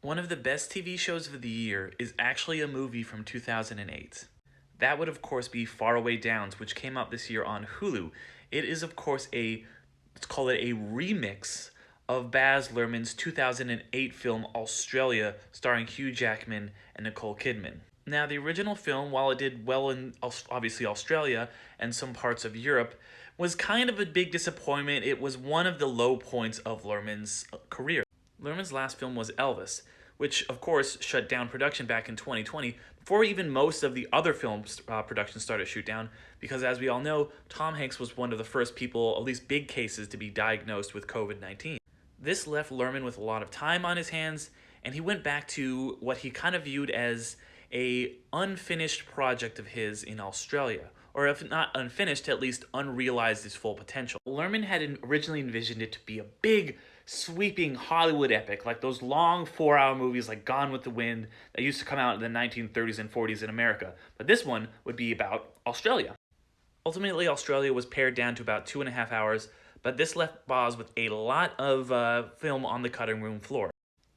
One of the best TV shows of the year is actually a movie from 2008. That would, of course, be Faraway Downs, which came out this year on Hulu. It is, of course, let's call it a remix of Baz Luhrmann's 2008 film Australia, starring Hugh Jackman and Nicole Kidman. Now, the original film, while it did well in obviously Australia and some parts of Europe, was kind of a big disappointment. It was one of the low points of Luhrmann's career. Luhrmann's last film was Elvis, which of course shut down production back in 2020 before even most of the other films production started to shoot down, because as we all know, Tom Hanks was one of the first people, at least big cases, to be diagnosed with COVID-19. This left Luhrmann with a lot of time on his hands, and he went back to what he kind of viewed as a unfinished project of his in Australia, or if not unfinished, at least unrealized his full potential. Luhrmann had originally envisioned it to be a big, sweeping Hollywood epic, like those long 4-hour movies like Gone with the Wind that used to come out in the 1930s and 40s in America. But this one would be about Australia. Ultimately, Australia was pared down to about 2.5 hours, but this left Baz with a lot of film on the cutting room floor.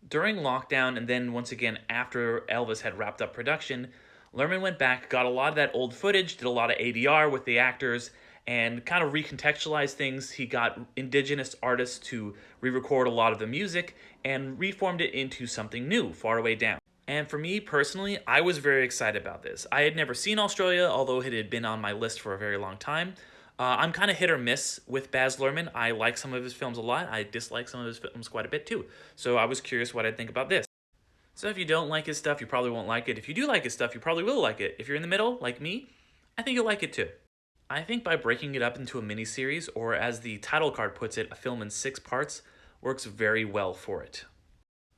During lockdown, and then once again after Elvis had wrapped up production, Luhrmann went back, got a lot of that old footage, did a lot of ADR with the actors, and kind of recontextualized things. He got indigenous artists to re-record a lot of the music and reformed it into something new, Faraway Down. And for me personally, I was very excited about this. I had never seen Australia, although it had been on my list for a very long time. I'm kind of hit or miss with Baz Luhrmann. I like some of his films a lot. I dislike some of his films quite a bit too. So I was curious what I'd think about this. So if you don't like his stuff, you probably won't like it. If you do like his stuff, you probably will like it. If you're in the middle, like me, I think you'll like it too. I think by breaking it up into a miniseries, or as the title card puts it, a film in 6 parts, works very well for it.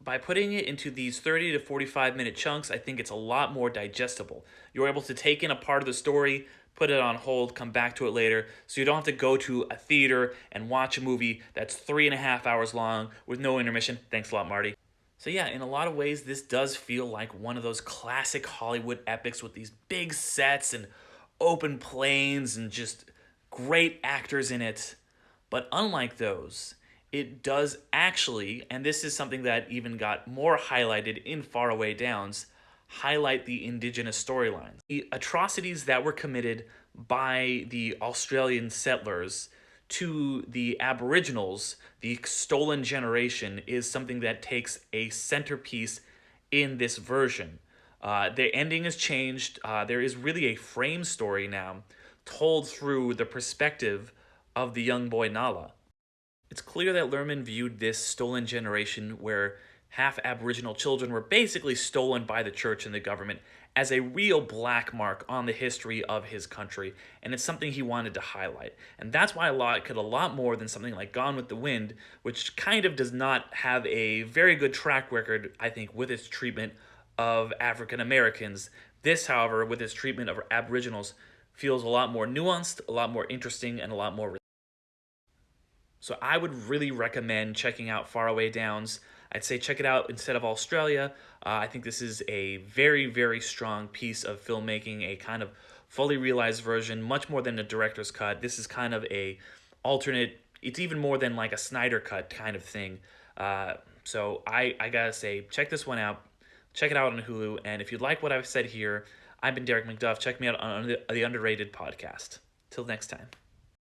By putting it into these 30 to 45 minute chunks, I think it's a lot more digestible. You're able to take in a part of the story, put it on hold, come back to it later, so you don't have to go to a theater and watch a movie that's 3.5 hours long with no intermission. Thanks a lot, Marty. So yeah, in a lot of ways, this does feel like one of those classic Hollywood epics with these big sets and open plains and just great actors in it. But unlike those, it does actually, and this is something that even got more highlighted in Faraway Downs, highlight the indigenous storylines. The atrocities that were committed by the Australian settlers to the Aboriginals, the stolen generation, is something that takes a centerpiece in this version. The ending has changed. There is really a frame story now told through the perspective of the young boy Nala. It's clear that Luhrmann viewed this stolen generation, where half Aboriginal children were basically stolen by the church and the government, as a real black mark on the history of his country, and it's something he wanted to highlight. And that's why I like it a lot more than something like Gone with the Wind, which kind of does not have a very good track record, I think, with its treatment of African Americans. This, however, with its treatment of Aboriginals, feels a lot more nuanced, a lot more interesting, and a lot more. So I would really recommend checking out Faraway Downs. I'd say check it out instead of Australia. I think this is a very, very strong piece of filmmaking, a kind of fully realized version, much more than a director's cut. This is kind of a alternate, it's even more than like a Snyder cut kind of thing. So I gotta say, check this one out. Check it out on Hulu. And if you like what I've said here, I've been Derek McDuff. Check me out on the Underrated podcast. Till next time.